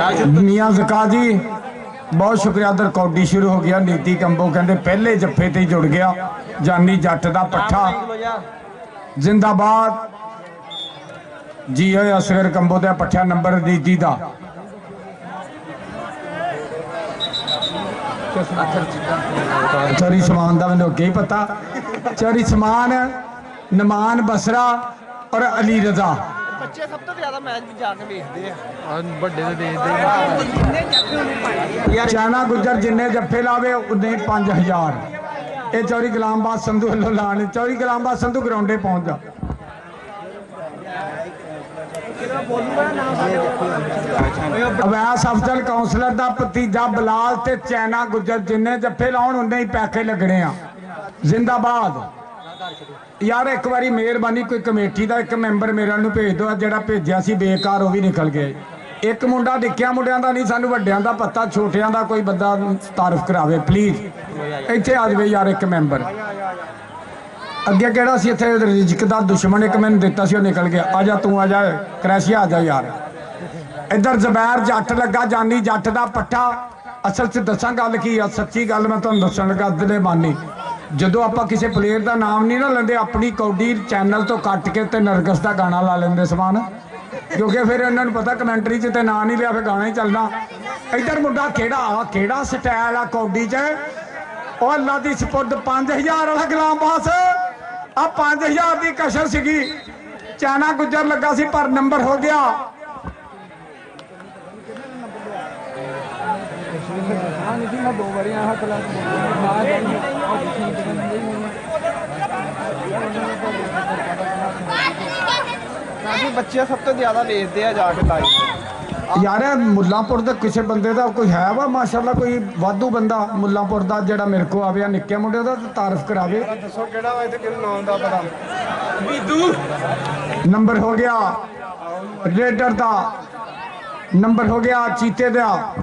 मियाँ ज़का जी बहुत शुक्रिया। इधर कौडी शुरू हो गया। नीति कंबो कहते पहले जफ्फे ते जुड़ गया। जानी जट दा पट्ठा जिंदाबाद जी। असगर कंबो का पट्ठा नंबर नीति का चौरी समान का मैंने अगे ही पता। चौरी समान, नमान बसरा और अली रजा बच्चे सब तो ज्यादा मैच भी जाके देखते हैं। बड़े चाना गुजर जिन्ने जफ्फे लावे उन्ने 5000। ये चौरी गुलामबाद संधू वालों लाने। चौरी गुलामबाद संधू ग्राउंडे पहुंच जा। अवैस अफजल कौंसलर का भतीजा बलाल ते चैना गुजर जिन्ने जफ्फे लाउण उन्ने ही पैसे लगने आ। जिंदाबाद यार। एक बारी मेहरबानी कोई कमेटी का एक मैंबर मेरे नूं भेज दो। जो भेजा सी बेकार वो भी निकल गया। एक मुंडा निक्किया मुंडियां दा नहीं, सानू वड्डियां दा पता, छोटियां दा कोई बंदा तारफ करावे प्लीज। इत्थे आ जावे यार एक मैंबर। अगे केड़ा सी इत्थे रिजक दा दुश्मन एक मैंने दिता सी, निकल गया। आ जा तू, आ जा क्रैशिया, आ जा यार। इधर जबैर जट लगा, जानी जट दा पट्ठा। असल च दसा गल की आ, सच्ची गल मैं तुहानूं दस्सण लगा। दिले मानी जो आप किसी प्लेयर का नाम नहीं ना लेंदे, अपनी कौडी चैनल तो कट के ते नरगस का गाना ला लेंदे समान, क्योंकि फिर इन्होंने पता कमेंटरी च ना नहीं लिया, फिर गाना ही चलना। इधर मुंडा केड़ा स्टाइल आ कौडी च। और अल्लाह दी सपुर्द 5000 वाला गुलाम बास। आ 5000 की कसर सी। चाना गुजर लगा सी पर नंबर हो गया। बच्चे सब तो ज्यादा देखते हैं जाके लाइव। यार मुल्लांपुर के किसी बंदे का कोई है वा माशाल्लाह कोई वाधू बंदा मुल्लांपुर का जेड़ा मेरे को आवे निक्के मुंडे का तारफ करावे। नंबर हो गया रेडर का, नंबर हो गया चीते का।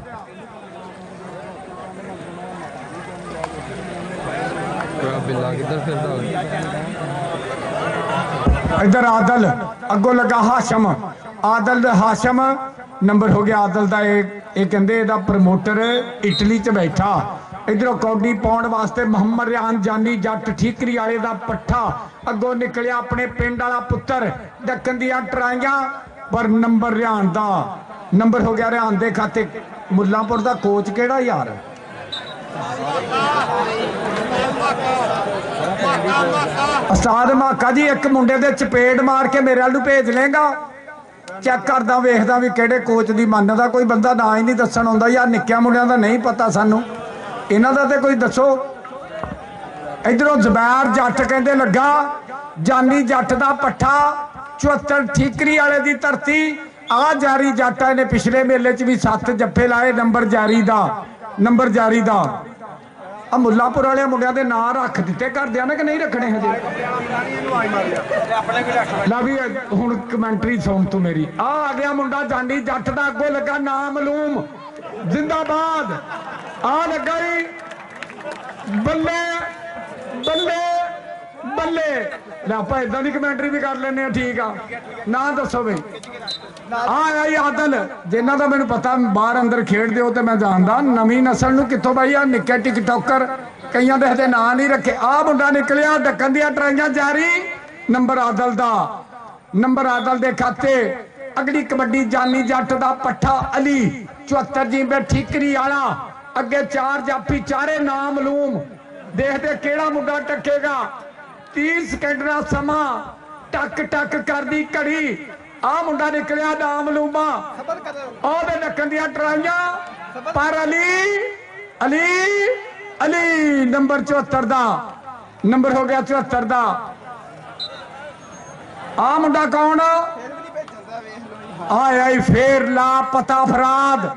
इधर आदल अगो लगा हाशम। आदल हाशम नंबर हो गया आदल का। ये कहते इहदा प्रमोटर इटली च बैठा। इधरों कौडी पाउण वास्ते मोहम्मद रियान जानी जट ठीकरी वाले का पट्ठा अगों निकलिया अपने पिंड वाला पुत्र। डक्कन दियां ट्राइयां पर नंबर रियान का। नंबर हो गया रियान के खाते। मुल्लांपुर का कोच केड़ा यार? उस्ताद माका जी एक मुंडे दे चपेट मार के मेरे वाल भेज लेगा। चेक करदा वेखदा भी केड़े कोच की मनदा। कोई बंदा ना ही नहीं दसन आउंदा यार। निक्किया मुंडियां दा नहीं पता सानू, इन्हां दा ते कोई दसो। इधरों जबैर जट कहंदे लगा, जानी जट दा पट्ठा 74 ठीकरी वाले दी धरती। आ जारी जट ने पिछले मेले च भी 7 जफ्फे लाए। नंबर जारी दा, नंबर जारी दा। आ मुल्लांपुर वाले मुंडिया के नाम रख दिते घरदियां ने कि नहीं रखने हजे? ला भी हुण कमेंटरी सुन तू मेरी। आ गया मुंडा जानी जट दा अगो लगा नाम मलूम। जिंदाबाद। आ लगा ही बल्ले बल्ले बल्ले। आप इदा की कमेंटरी भी कर लें। ठीक आ ना दसो बई। आई आदल जिन्हों का मैंने पता बाहर अंदर खेडते हो तो मैं जानता। नवी नस्ल नूं कित्थों बई आ निक्के टिकटॉकर कई दे ना नहीं रखे। आ मुंडा निकलिया ढक्कन दियां ट्राइयां जारी। नंबर आदल का, नंबर आदल के खाते। अगली कबड्डी जानी जट का पट्ठा अली 74 जीबे ठीकरी वाला। अगे 4 जाफी चारे नाम लूम। देखते केड़ा मुंडा टकेगा। 30 सेकंड का समा। टक टक कर दी घड़ी। आ मुंडा निकलिया नाम लूमा। ढक्कन दियां ट्राइयां पर अली अली अली नंबर 74 का। नंबर हो गया 74 का। आ मुंडा कौन? आया फिर लापता अफराद।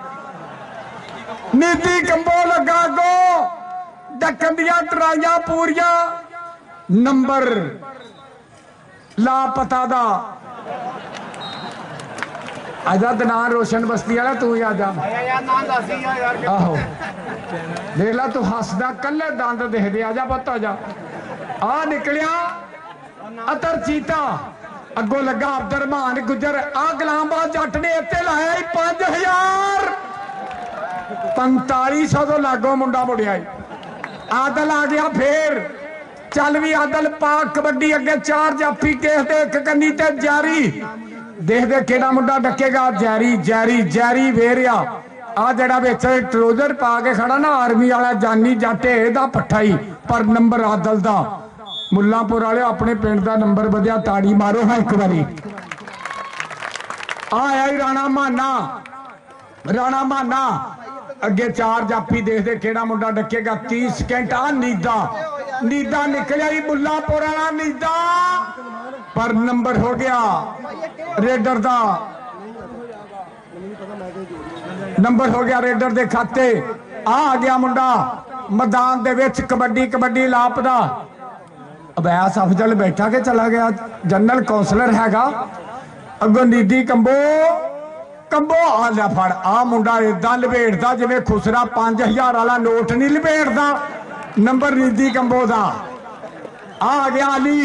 नीति कंबो लगा गो। ढक्कन दियां ट्राइयां पूरियां। नंबर लापता दा। आजा दनान रोशन बस्ती वाला तू ही आजा। आहो देख ला तू हसदा कल्ले दंद देखदे। आजा पुत्त आजा। आ निकलिया अतर चीता। अगों लगा अब्दुरमान गुजर आ गुलामबाद जट ने इत्ते लाया 5000 4500 तो लागो मुंडा मुड़िया आदल आ गया फिर चल भी आदल पाक कबड्डी अगे 4 जाफी किस दे एक कन्नी ते जारी देखदे केड़ा मुंडा डकेगा जैरी जैरी जैरी वेरिया आ जड़ा विच ट्रोजर पा के खड़ा ना आर्मी वाला जानी जाटे दा पट्ठा ही पर नंबर आदल दा मुल्लापुर वाले अपने पिंड का नंबर वधिया ताड़ी मारो हाँ एक बारी आया ही राणा माना अगे 4 जाफी देखते केड़ा मुंडा डकेगा 30 सेकंड आ नीदा निकलिया ही मुल्लापुर वाला नीदा पर नंबर हो गया रेडर दा नंबर हो गया रेडर दे खाते आ गया मुंडा मैदान दे विच कबड्डी कबड्डी लापदा अवैस अफजल बैठा के चला गया जनरल कौंसलर हैगा अगो नीदी कंबो आ लिया फड़ आ मुंडा इदा लपेटदा जिवें खुसरा 5000 वाला नोट नहीं लपेटदा नंबर नीदी कंबो दा आ गया अली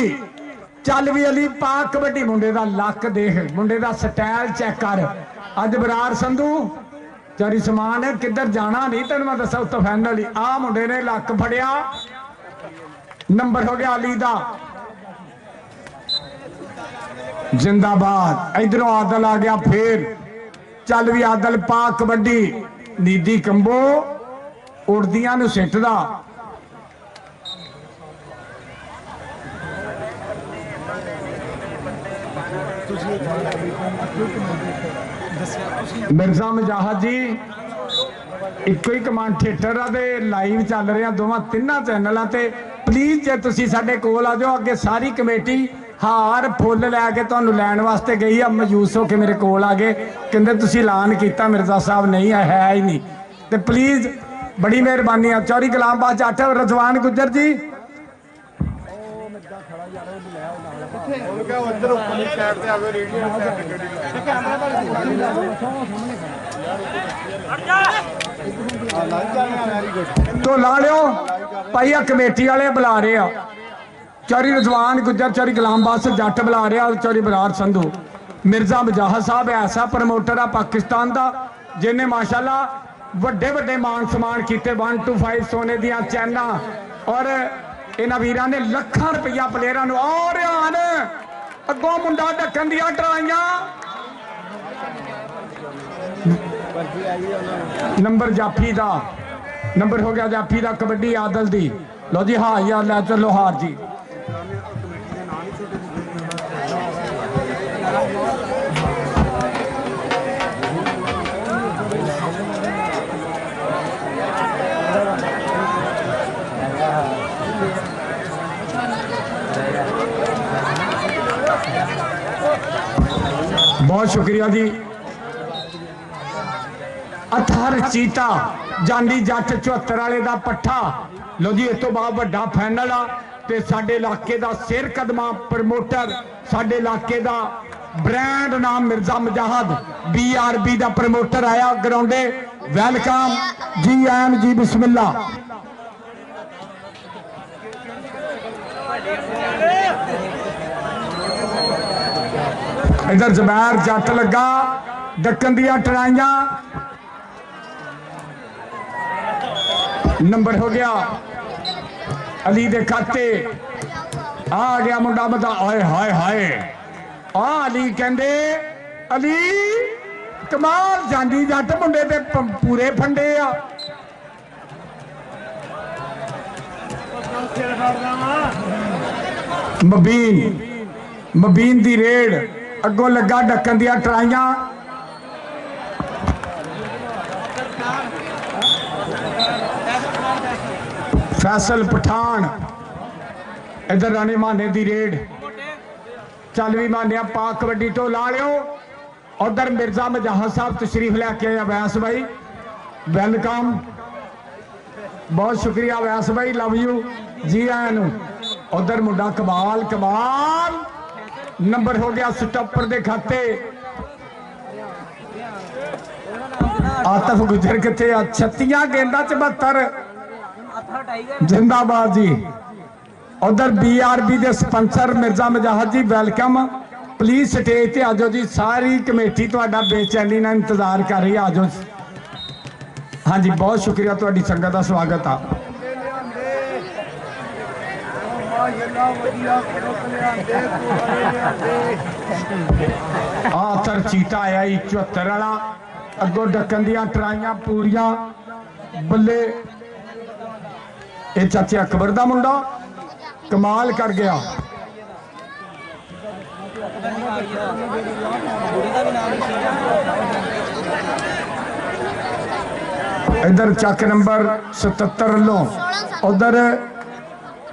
चल भी अली पा कबड्डी मुंडे दा लक देख मुंडे दा स्टाइल चेक कर अज बरार संधू चारी समान है किधर जाना नहीं तेन मैं दसा उत्तो फाइनल ही आ मुंडे ने लक फड़िया नंबर हो गया अली दा जिंदाबाद इधरों आदल आ गया फिर चल भी आदल पा कबड्डी नीदी कंबो उड़दियां नूं सिटदा मिर्जा मुजाहिद जी इको ही कमांड थिएटर लाइव चल रहे हैं दोवां तिन्ना चैनलों ते प्लीज जे तुसी साडे कोल आ जाओ अगे सारी कमेटी हार फुल लैके तुहानूं लैण वास्ते गई आ मायूस होके मेरे कोल आ गए कहंदे तुसी ऐलान कीता मिर्जा साहब नहीं है ही नहीं ते प्लीज बड़ी मेहरबानी आ चौरी गुलामबाद जट रजवान गुजर जी तो ला लियो भाई कमेटी वाले बुला रहे आ चौरी रजवान गुजर चौरी गुलामबाद जट बुला रहे आ चौरी बरार संधू मिर्जा मुजाहिद साहब ऐसा प्रमोटर आ पाकिस्तान का जिन्हें माशाल्लाह वड्डे वड्डे मान सम्मान किए 1 to 5 सोने दियां चैना और इन्हां वीरां ने लाखां रुपया प्लेयरां नूं और अगों मुंडा ढक्कन दियां ट्राइयां नंबर जाफी दा नंबर हो गया जाफी दा कबड्डी आदल दी लो जी हाँ यार लै चलो हार जी बहुत शुक्रिया जी अथर चीता जानी जट 74 वाले का पट्ठा लो जी इस तो बाद बड़ा फाइनल आ ते साडे इलाके का सिर कदमा प्रमोटर साडे इलाके का ब्रांड नाम मिर्जा मुजाहिद BRB का प्रमोटर आया ग्राउंडे वेलकम जी एम जी बिस्मिल्ला इधर जबैर जट लगा डक्कन दियां टराइयां नंबर हो गया अली दे खाते आ गया मुंडा बता हाय हाय हाय आ अली कहंदे अली कमाल जांदी जट मुंडे ते पूरे फंडे आ मबीन दी रेड अगों लगा डक्कन दियां ट्राइयां फैसल पठान इधर रानी माने दी रेड चल भी मानिया पा कबड्डी तो ला लियो उधर मिर्जा मुजाहिद साहब तशरीफ लैके आए अवैस भाई वेलकम बहुत शुक्रिया अवैस भाई लव यू जी आया उधर मुंडा कमाल कमाल नंबर हो गया स्टॉपर दे खाते आतफ गुजर किथे 36 गेंदा 72 जिंदाबाद जी उधर BRB दे sponsor Mirza Mujahid ji welcome please stage ते आ जाओ जी। सारी कमेटी तुहाडा बेचैनी नाल इंतजार कर रही है। आ जाओ। हाँ जी, बहुत शुक्रिया, तुहाडी संगत का स्वागत आ। तर चीता आया 74 वाला, अगों डकन दियां ट्राइयां पूरियां बल्ले। ये चाचे अकबर दा मुंडा कमाल कर गया। इधर चक नंबर 77 लो, उधर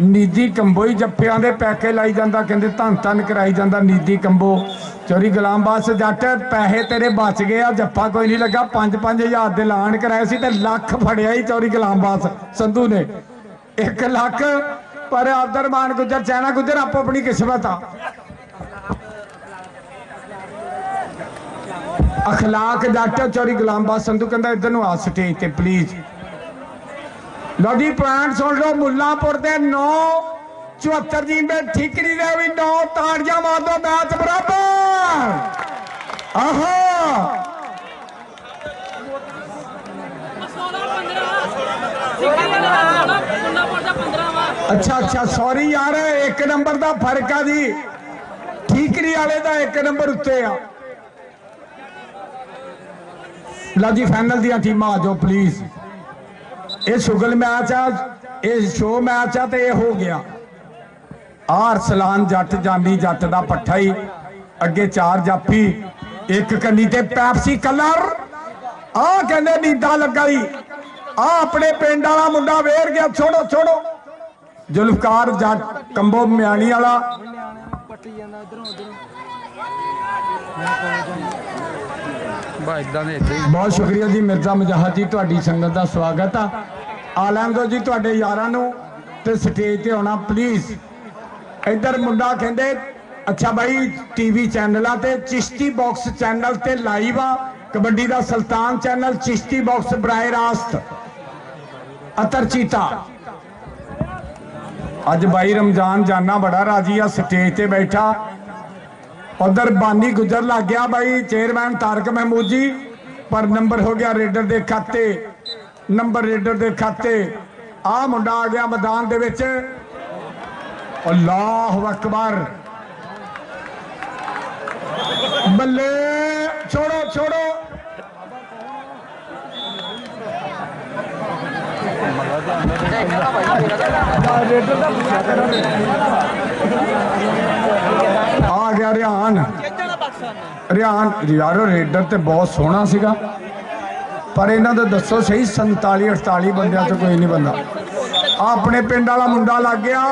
नीदी कंबो ही जप्फियां दे पैके लाई जांदा, कहंदे धन धन कराई जांदा नीदी कंबो। चौरी गुलाम बास जट पैसे तेरे बच गए आ, जप्फा कोई नहीं लगा। 5-5 हज़ार दे लान कराए सी ते लख फड़िया ही चौरी गुलाम बास संधू ने, 1 लाख। पर अब्दुरमान गुजर चैना गुजर आपो अपनी किस्मत आ। अखलाक जट चौरी गुलाम बास संधू कहता इधर आ स्टेज ते प्लीज। लो जी पॉइंट सुन लो। मुल्लापुर दे 9-74 जी में ठीकरी दे भी 9 ताड़ियां मार दो, मैच बराबर। आहो अच्छा सॉरी यार, 1 नंबर का फर्क आ जी। ठीकरी वाले का 1 नंबर उत्ते आ। लो जी फाइनल दियां टीमां आ जाओ प्लीज। ये शुगल मैच आ, ये शो मैच आ, तो ये हो गया। अरसलान जट जानी जट का पट्ठा ही अगे 4 जाफी, 1 कन्नी ते पैप्सी कलर। आ कहते नीदा लगा ही, आ अपने पिंड वाला मुंडा वेर गया। छोड़ो छोड़ो जुल्फकार जट कंबो म्याणी वाला। बहुत शुक्रिया जी मिर्जा मुजाहिद जी, तुहाडी संगत का स्वागत आ लैन दो जी तुहाडे यारां नूं ते स्टेज ते आउणा प्लीज। इधर मुंडा कहंदे अच्छा भाई टीवी चैनलों ते चिश्ती बॉक्स चैनल ते लाइव आ, कबड्डी का सुल्तान चैनल चिश्ती बॉक्स बराए रास्त अतर चीता। अज भाई रमजान जाना बड़ा राजी आ, स्टेज ते बैठा। उधर बानी गुजर लग गया भाई चेयरमैन तारक महमूद जी, पर नंबर हो गया रेडर दे खाते, नंबर रेडर दे खाते। आ मुंडा आ गया मैदान दे विच। अल्लाह अकबर, बल्ले छोड़ो छोड़ो। आ गया रिहान। रिहान यारो रेडर ते बहुत सोहना सीगा, पर इन्हां दा दसो सही 47-48 बंदियां च कोई नहीं बंदा। आ अपने पिंड वाला मुंडा लग गया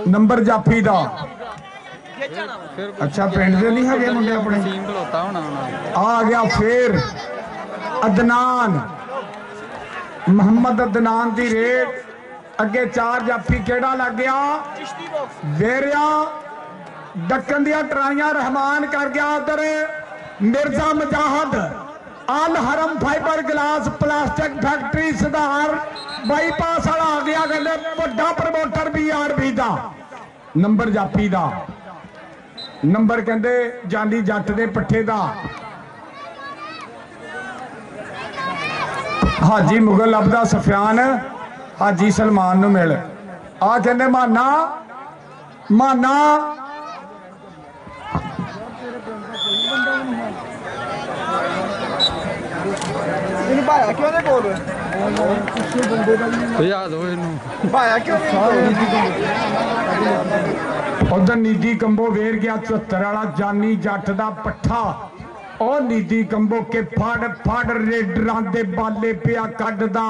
नंबर जाफी दा। अच्छा पिंड दे नहीं है मुंडे अपने। आ गया फिर अदनान, मोहम्मद अदनान की रेड अगे 4 जाफी। केड़ा लग गया वेरिया डकन दिया ट्राइयां रहमान कर गया। उधर मिर्जा मुजाहिद अल हरम फाइबर ग्लास प्लास्टिक फैक्ट्री सुधार बाईपास वाला आ गया, कहते बड़ा प्रमोटर BRB का नंबर जाफी का नंबर, कहते जानी जट दे पट्ठे का। हाजी मुगल अब्दा सफियान हाजी सलमान नूं मिल। आ कहते माना माना भाया क्यों नहीं बोल उधर नीदी कंबो वेर गया 74 वाला जानी जट का पट्ठा। और नीदी कंबो के फड़ फड़ रेडरां दे बाले पिया कड्डदा,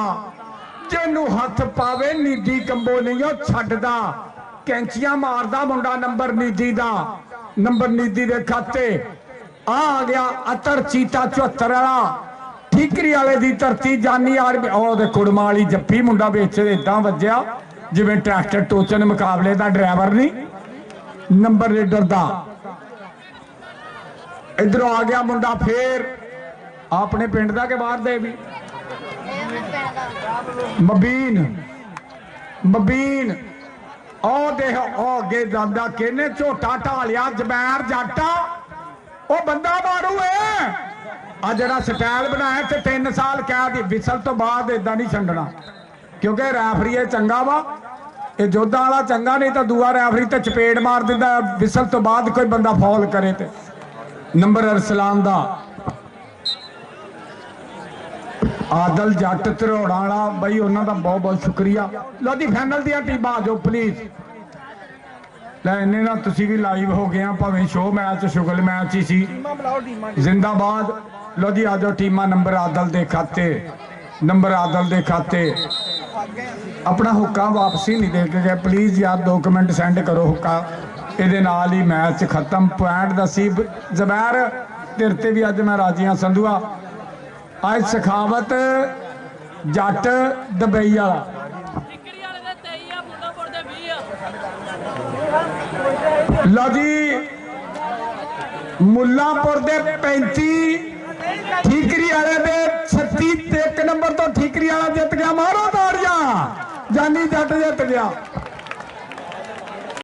जिन्नू हथ पावे नीदी कंबो नहीं छड्डदा। कैंचियां मारदा मुंडा नंबर नीदी दा, नंबर नीदी दे खाते। आ गया अतर चीता 74 वाला ठीकरी वाले दी धरती जानी आर्मी। और कुड़मा वाली जप्फी मुंडा बेच इदा वजया जिवें ट्रैक्टर टोचन मुकाबले का ड्राइवर नहीं, नंबर रेडर दा। इधरों आ गया मुंडा फिर अपने पिंड का के बाहर दे भी मबीन मबीन ਉਹ ਦੇਖ ਉਹ ਅੱਗੇ ਜਾਂਦਾ ਕਿਹਨੇ ਝੋਟਾ ਢਾਲਿਆ ਜਬੈਰ ਜਾਟਾ ਉਹ ਬੰਦਾ ਮਾਰੂ ਏ ਆ ਜਿਹੜਾ ਸਟਾਈਲ ਬਣਾਇਆ ਤੇ 3 ਸਾਲ ਕਹਿ ਦੀ ਵਿਸਲ ਤੋਂ ਬਾਅਦ ਇਦਾਂ ਨਹੀਂ ਛੰਡਣਾ ਕਿਉਂਕਿ ਰੈਫਰੀ ਇਹ ਚੰਗਾ ਵਾ ਇਹ ਜੋਧਾ ਵਾਲਾ ਚੰਗਾ ਨਹੀਂ ਤਾਂ ਦੂਆ ਰੈਫਰੀ ਤੇ ਚਪੇੜ ਮਾਰ ਦਿੰਦਾ ਵਿਸਲ ਤੋਂ ਬਾਅਦ ਕੋਈ ਬੰਦਾ ਫਾਉਲ ਕਰੇ ਤੇ ਨੰਬਰ ਅਰਸਲਾਨ ਦਾ ਆਦਲ ਜੱਟ ਧਰੋੜਾਂ ਵਾਲਾ ਬਈ ਉਹਨਾਂ ਦਾ ਬਹੁਤ ਬਹੁਤ ਸ਼ੁਕਰੀਆ ਲੋ ਜੀ ਫਾਈਨਲ ਦੀਆਂ ਟੀਮਾਂ ਆ ਜਾਓ ਪਲੀਜ਼ ਲੈ ਇੰਨੇ ਨਾਲ ਤੁਸੀਂ ਵੀ ਲਾਈਵ ਹੋ ਗਏ ਆ ਭਾਵੇਂ ਸ਼ੋਅ ਮੈਚ ਸ਼ੁਗਲ ਮੈਚ ਹੀ ਸੀ ਜ਼ਿੰਦਾਬਾਦ ਲੋ ਜੀ ਆ ਜਾਓ ਟੀਮਾਂ ਨੰਬਰ ਆਦਲ ਦੇ ਖਾਤੇ ਆਪਣਾ ਹੁੱਕਾ ਵਾਪਸੀ ਨਹੀਂ ਦੇ ਕੇ ਗਏ ਪਲੀਜ਼ ਯਾਰ 2 ਮਿੰਟ ਸੈਂਡ ਕਰੋ ਹੁੱਕਾ ਇਹਦੇ ਨਾਲ ਹੀ ਮੈਚ ਖਤਮ ਪੁਆਇੰਟ ਦੱਸੀ ਜ਼ਬੈਰ ਤੇਰੇ ਤੇ ਵੀ ਅੱਜ ਮੈਂ ਰਾਜੀ ਹਾਂ ਸੰਧੂਆ ਅੱਜ ਸਖਾਵਤ ਜੱਟ ਦੁਬਈ ਵਾਲਾ ਲਓ ਜੀ ਮੁੱਲਾਂਪੁਰ ਦੇ 35 ਠੀਕਰੀ ਵਾਲੇ ਦੇ 36 ਤੇ 1 ਨੰਬਰ ਤੋਂ ਠੀਕਰੀ ਵਾਲਾ ਜਿੱਤ ਗਿਆ ਮਾਰੋ ਦੌੜ ਜਾ ਜਾਨੀ ਜੱਟ ਜਿੱਤ ਗਿਆ